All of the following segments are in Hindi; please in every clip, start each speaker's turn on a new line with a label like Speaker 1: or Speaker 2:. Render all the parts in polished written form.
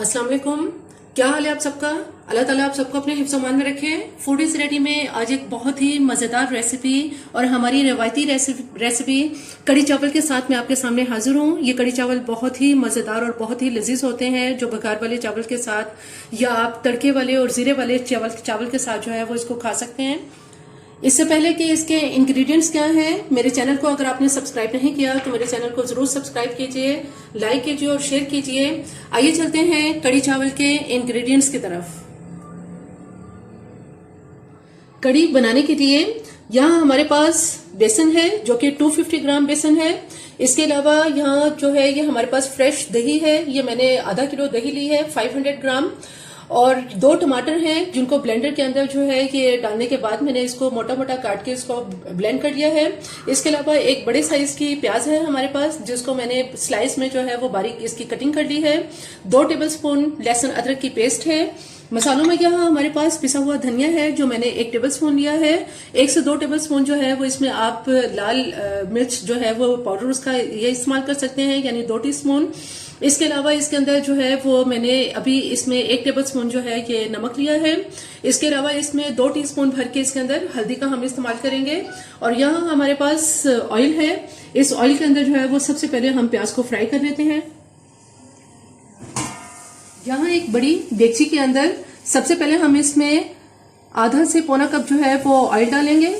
Speaker 1: अस्सलाम वालेकुम। क्या हाल है आप सबका? अल्लाह ताला आप सबको अपने हिफ्ज़ अमान में रखे। फूड इज रेडी में आज एक बहुत ही मज़ेदार रेसिपी और हमारी रवायती रेसिपी कड़ी चावल के साथ मैं आपके सामने हाजिर हूँ। ये कड़ी चावल बहुत ही मज़ेदार और बहुत ही लजीज होते हैं, जो बघार वाले चावल के साथ या आप तड़के वाले और जीरे वाले चावल के साथ जो है वो इसको खा सकते हैं। इससे पहले कि इसके इंग्रेडिएंट्स क्या हैं, मेरे चैनल को अगर आपने सब्सक्राइब नहीं किया तो मेरे चैनल को जरूर सब्सक्राइब कीजिए, लाइक कीजिए और शेयर कीजिए। आइए चलते हैं कड़ी चावल के इंग्रेडिएंट्स की तरफ। कड़ी बनाने के लिए यहाँ हमारे पास बेसन है जो कि 250 ग्राम बेसन है। इसके अलावा यहाँ जो है ये हमारे पास फ्रेश दही है, ये मैंने आधा किलो दही ली है 500 ग्राम। और 2 टमाटर हैं जिनको ब्लेंडर के अंदर जो है ये डालने के बाद मैंने इसको मोटा मोटा काट के इसको ब्लेंड कर लिया है। इसके अलावा एक बड़े साइज की प्याज है हमारे पास, जिसको मैंने स्लाइस में जो है वो बारीक इसकी कटिंग कर ली है। 2 टेबलस्पून लहसुन अदरक की पेस्ट है। मसालों में यहाँ हमारे पास पिसा हुआ धनिया है जो मैंने 1 टेबलस्पून लिया है। 1 से 2 टेबलस्पून जो है वो इसमें आप लाल मिर्च जो है वो पाउडर उसका ये इस्तेमाल कर सकते हैं, यानी 2 टीस्पून। इसके अलावा इसके अंदर जो है वो मैंने अभी इसमें 1 टेबलस्पून जो है ये नमक लिया है। इसके अलावा इसमें 2 टीस्पून भर के इसके अंदर हल्दी का हम इस्तेमाल करेंगे। और यहाँ हमारे पास ऑयल है। इस ऑयल के अंदर जो है वो सबसे पहले हम प्याज को फ्राई कर लेते हैं। यहाँ एक बड़ी देगची के अंदर सबसे पहले हम इसमें आधा से पौना कप जो है वो ऑयल डालेंगे।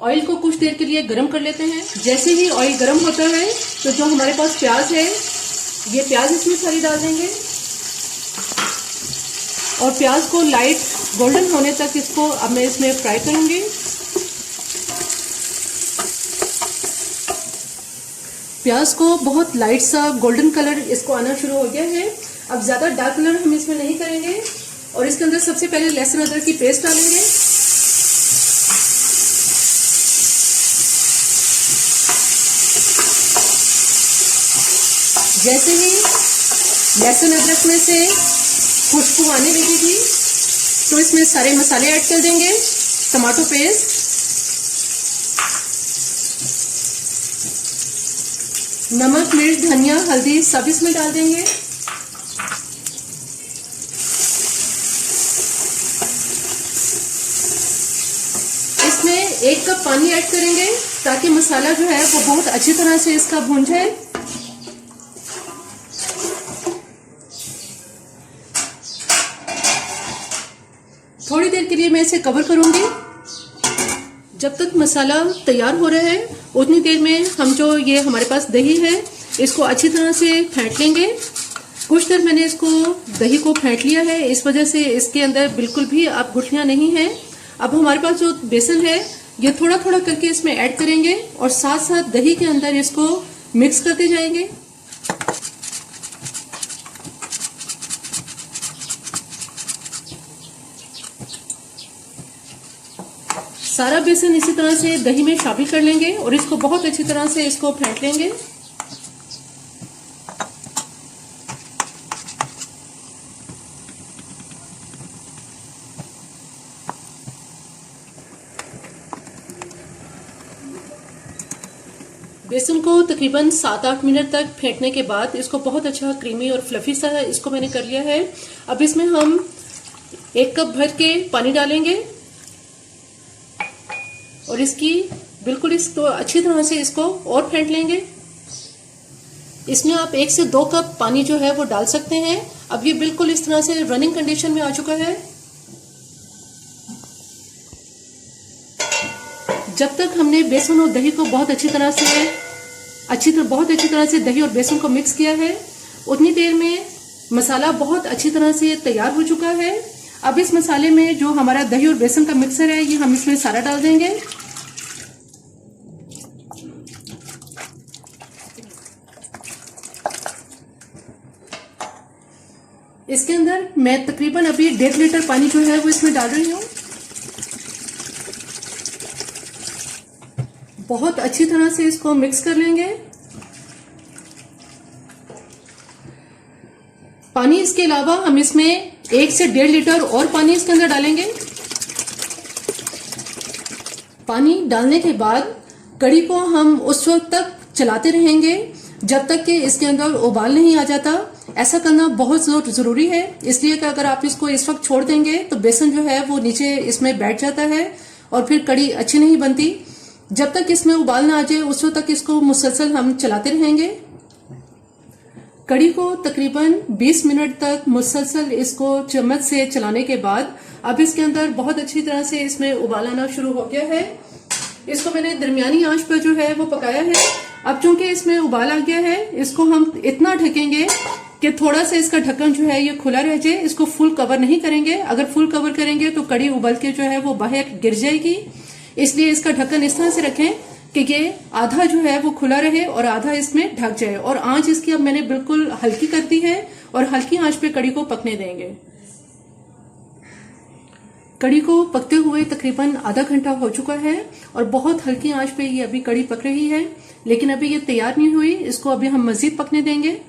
Speaker 1: ऑयल को कुछ देर के लिए गरम कर लेते हैं। जैसे ही ऑयल गरम होता है तो जो हमारे पास प्याज है ये प्याज इसमें सारी डाल देंगे और प्याज को लाइट गोल्डन होने तक इसको अब मैं इसमें फ्राई करूंगी। प्याज को बहुत लाइट सा गोल्डन कलर इसको आना शुरू हो गया है। अब ज्यादा डार्क कलर हम इसमें नहीं करेंगे और इसके अंदर सबसे पहले लहसुन अदरक की पेस्ट डालेंगे। जैसे ही लहसुन अदरक में से खुशबू आने लगेगी तो इसमें सारे मसाले ऐड कर देंगे। टमाटो पेस्ट, नमक, मिर्च, धनिया, हल्दी सब इसमें डाल देंगे। इसमें 1 कप पानी ऐड करेंगे ताकि मसाला जो है वो बहुत अच्छी तरह से इसका भून जाए। थोड़ी देर के लिए मैं इसे कवर करूंगी। जब तक मसाला तैयार हो रहा है उतनी देर में हम जो ये हमारे पास दही है इसको अच्छी तरह से फेंट लेंगे। कुछ देर मैंने इसको दही को फेंट लिया है, इस वजह से इसके अंदर बिल्कुल भी अब गुठलियां नहीं है। अब हमारे पास जो बेसन है ये थोड़ा थोड़ा करके इसमें ऐड करेंगे और साथ साथ दही के अंदर इसको मिक्स करते जाएंगे। सारा बेसन इसी तरह से दही में शामिल कर लेंगे और इसको बहुत अच्छी तरह से इसको फेंट लेंगे। बेसन को तकरीबन 7-8 मिनट तक फेंटने के बाद इसको बहुत अच्छा क्रीमी और फ्लफी सा इसको मैंने कर लिया है। अब इसमें हम 1 कप भर के पानी डालेंगे और इसकी बिल्कुल इसको अच्छी तरह से इसको और फेंट लेंगे। इसमें आप 1 से 2 कप पानी जो है वो डाल सकते हैं। अब ये बिल्कुल इस तरह से रनिंग कंडीशन में आ चुका है। जब तक हमने बेसन और दही को बहुत अच्छी तरह से दही और बेसन को मिक्स किया है उतनी देर में मसाला बहुत अच्छी तरह से तैयार हो चुका है। अब इस मसाले में जो हमारा दही और बेसन का मिक्सर है ये हम इसमें सारा डाल देंगे। इसके अंदर मैं तकरीबन अभी 1.5 लीटर पानी जो है वो इसमें डाल रही हूँ। बहुत अच्छी तरह से इसको मिक्स कर लेंगे। पानी इसके अलावा हम इसमें 1 से 1.5 लीटर और पानी इसके अंदर डालेंगे। पानी डालने के बाद कड़ी को हम उस वक्त तक चलाते रहेंगे जब तक कि इसके अंदर उबाल नहीं आ जाता। ऐसा करना बहुत जरूरी है, इसलिए कि अगर आप इसको इस वक्त छोड़ देंगे तो बेसन जो है वो नीचे इसमें बैठ जाता है और फिर कड़ी अच्छी नहीं बनती। जब तक इसमें उबाल ना आ जाए उस वक्त तक इसको मुसलसल हम चलाते रहेंगे। कड़ी को तकरीबन 20 मिनट तक मुसलसल इसको चम्मच से चलाने के बाद अब इसके अंदर बहुत अच्छी तरह से इसमें उबाल आना शुरू हो गया है। इसको मैंने दरमियानी आंच पर जो है वो पकाया है। अब चूंकि इसमें उबाल आ गया है, इसको हम इतना ढकेंगे कि थोड़ा सा इसका ढक्कन जो है ये खुला रह जाए। इसको फुल कवर नहीं करेंगे, अगर फुल कवर करेंगे तो कड़ी उबल के जो है वो बाहर गिर जाएगी। इसलिए इसका ढक्कन इस तरह से रखें कि ये आधा जो है वो खुला रहे और आधा इसमें ढक जाए। और आंच इसकी अब मैंने बिल्कुल हल्की कर दी है और हल्की आंच पे कड़ी को पकने देंगे। कड़ी को पकते हुए तकरीबन आधा घंटा हो चुका है और बहुत हल्की आंच पे ये अभी कड़ी पक रही है, लेकिन अभी ये तैयार नहीं हुई। इसको अभी हम मजीद पकने देंगे।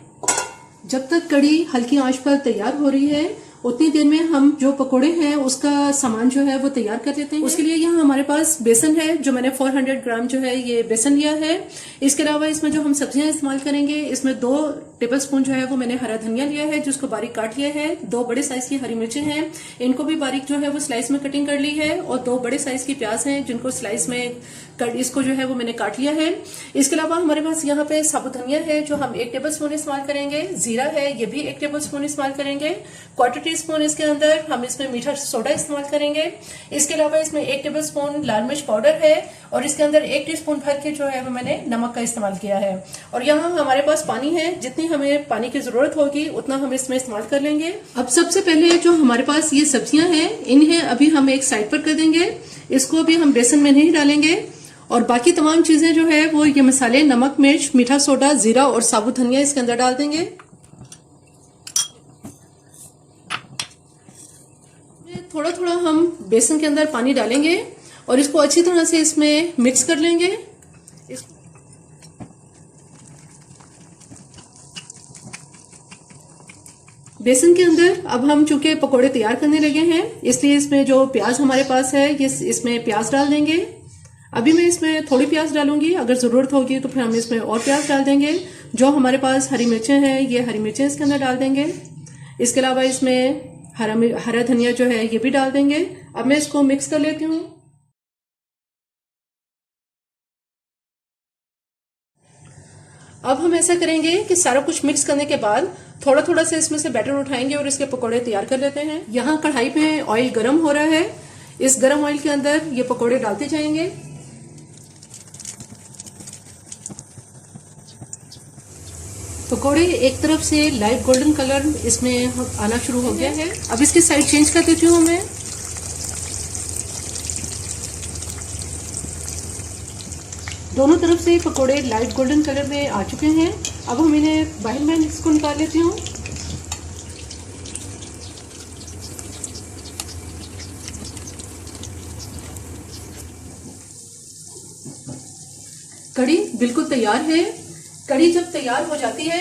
Speaker 1: जब तक कड़ी हल्की आंच पर तैयार हो रही है उतनी देर में हम जो पकोड़े हैं उसका सामान जो है वो तैयार कर लेते हैं। उसके लिए यहाँ हमारे पास बेसन है, जो मैंने 400 ग्राम जो है ये बेसन लिया है। इसके अलावा इसमें जो हम सब्जियां इस्तेमाल करेंगे, इसमें 2 टेबलस्पून जो है वो मैंने हरा धनिया लिया है जिसको बारीक काट लिया है। 2 बड़े साइज की हरी मिर्चें हैं, इनको भी बारीक जो है वो स्लाइस में कटिंग कर ली है। और 2 बड़े साइज की प्याज हैं जिनको स्लाइस में इसको जो है वो मैंने काट लिया है। इसके अलावा हमारे पास यहाँ पे साबुत धनिया है जो हम 1 टेबलस्पून इस्तेमाल करेंगे। जीरा है, ये भी 1 टेबलस्पून इस्तेमाल करेंगे। 1/4 टीस्पून इसके अंदर हम इसमें मीठा सोडा इस्तेमाल करेंगे। इसके अलावा इसमें 1 टेबलस्पून लाल मिर्च पाउडर है और इसके अंदर 1 टीस्पून भर के जो है वो मैंने नमक का इस्तेमाल किया है। और यहाँ हमारे पास पानी है, जितनी हमें पानी की जरूरत होगी उतना हम इसमें इस्तेमाल कर लेंगे। अब सबसे पहले जो हमारे पास ये सब्जियां हैं इन्हें अभी हम एक साइड पर कर देंगे। इसको अभी हम बेसन में नहीं डालेंगे और बाकी तमाम चीजें जो है वो ये मसाले, नमक, मिर्च, मीठा सोडा, जीरा और साबुत धनिया इसके अंदर डाल देंगे। थोड़ा थोड़ा हम बेसन के अंदर पानी डालेंगे और इसको अच्छी तरह से इसमें मिक्स कर लेंगे। बेसन के अंदर अब हम चूंकि पकोड़े तैयार करने लगे हैं इसलिए इसमें जो प्याज हमारे पास है ये इसमें प्याज डाल देंगे। अभी मैं इसमें थोड़ी प्याज डालूंगी, अगर जरूरत होगी तो फिर हम इसमें और प्याज डाल देंगे। जो हमारे पास हरी मिर्चें हैं ये हरी मिर्चें इसके अंदर डाल देंगे। इसके अलावा इसमें हरा धनिया जो है ये भी डाल देंगे। अब मैं इसको मिक्स कर लेती हूँ। अब हम ऐसा करेंगे कि सारा कुछ मिक्स करने के बाद थोड़ा थोड़ा से इसमें से बैटर उठाएंगे और इसके पकोड़े तैयार कर लेते हैं। यहाँ कढ़ाई में ऑयल गर्म हो रहा है, इस गर्म ऑयल के अंदर ये पकोड़े डालते जाएंगे। पकोड़े एक तरफ से लाइट गोल्डन कलर इसमें आना शुरू हो गया है। अब इसकी साइड चेंज कर देती हूँ मैं। दोनों तरफ से पकोड़े लाइट गोल्डन कलर में आ चुके हैं। अब हम इन्हें बाहर में इसको निकाल लेती हूँ। कड़ी बिल्कुल तैयार है। कड़ी जब तैयार हो जाती है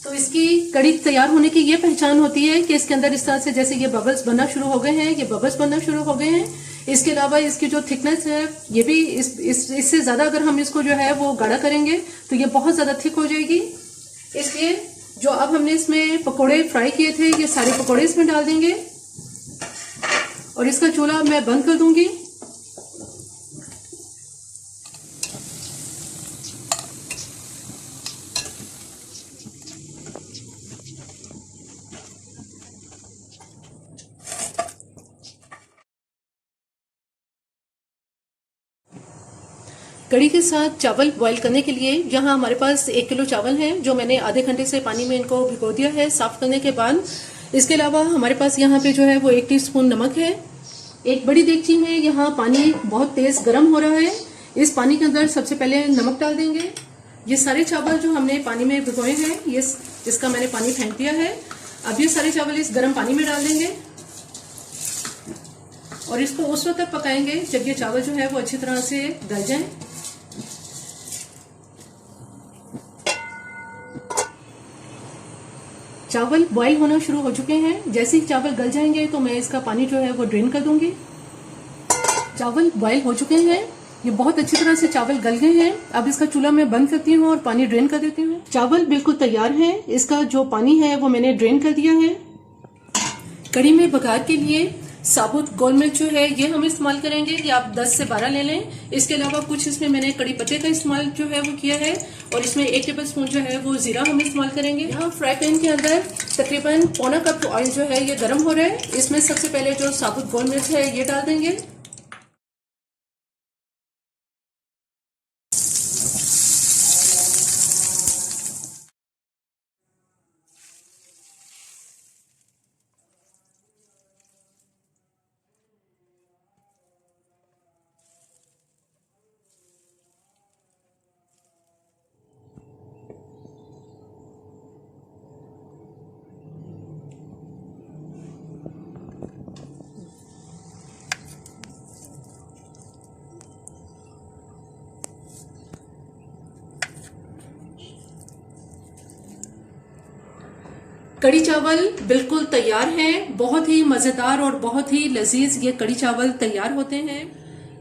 Speaker 1: तो इसकी कड़ी तैयार होने की ये पहचान होती है कि इसके अंदर इस तरह से जैसे ये बबल्स बनना शुरू हो गए हैं, ये बबल्स बनना शुरू हो गए हैं। इसके अलावा इसकी जो थिकनेस है ये भी इससे ज्यादा अगर हम इसको जो है वो गाढ़ा करेंगे तो ये बहुत ज्यादा थिक हो जाएगी। इसलिए जो अब हमने इसमें पकोड़े फ्राई किए थे ये सारे पकोड़े इसमें डाल देंगे और इसका चूल्हा मैं बंद कर दूंगी। कड़ी के साथ चावल बॉईल करने के लिए यहाँ हमारे पास 1 किलो चावल हैं जो मैंने आधे घंटे से पानी में इनको भिगो दिया है साफ करने के बाद। इसके अलावा हमारे पास यहाँ पे जो है वो 1 टीस्पून नमक है। एक बड़ी देगची में यहाँ पानी बहुत तेज गर्म हो रहा है। इस पानी के अंदर सबसे पहले नमक डाल देंगे। ये सारे चावल जो हमने पानी में भिगोए हैं ये इसका मैंने पानी फेंक दिया है। अब ये सारे चावल इस गर्म पानी में डाल देंगे और इसको उस वक्त तक पकाएंगे जब ये चावल जो है वो अच्छी तरह से गल जाए। चावल बॉईल होना शुरू हो चुके हैं। जैसे ही चावल गल जाएंगे तो मैं इसका पानी जो है वो ड्रेन कर दूंगी। चावल बॉयल हो चुके हैं, ये बहुत अच्छी तरह से चावल गल गए हैं। अब इसका चूल्हा मैं बंद करती हूँ और पानी ड्रेन कर देती हूँ। चावल बिल्कुल तैयार है, इसका जो पानी है वो मैंने ड्रेन कर दिया है। कड़ी में बघार के लिए साबुत गोल मिर्च जो है ये हम इस्तेमाल करेंगे, ये आप 10 से 12 ले लें। इसके अलावा कुछ इसमें मैंने कड़ी पत्ते का इस्तेमाल जो है वो किया है, और इसमें 1 टेबल स्पून जो है वो जीरा हम इस्तेमाल करेंगे। यहाँ फ्राई पैन के अंदर तकरीबन पौना कप ऑयल जो है ये गर्म हो रहा है। इसमें सबसे पहले जो साबुत गोल मिर्च है ये डाल देंगे। कड़ी चावल बिल्कुल तैयार हैं, बहुत ही मजेदार और बहुत ही लजीज ये कड़ी चावल तैयार होते हैं।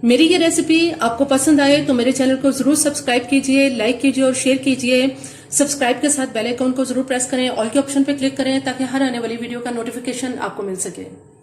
Speaker 1: मेरी ये रेसिपी आपको पसंद आए तो मेरे चैनल को जरूर सब्सक्राइब कीजिए, लाइक कीजिए और शेयर कीजिए। सब्सक्राइब के साथ बेल आइकन को जरूर प्रेस करें, ऑल के ऑप्शन पे क्लिक करें ताकि हर आने वाली वीडियो का नोटिफिकेशन आपको मिल सके।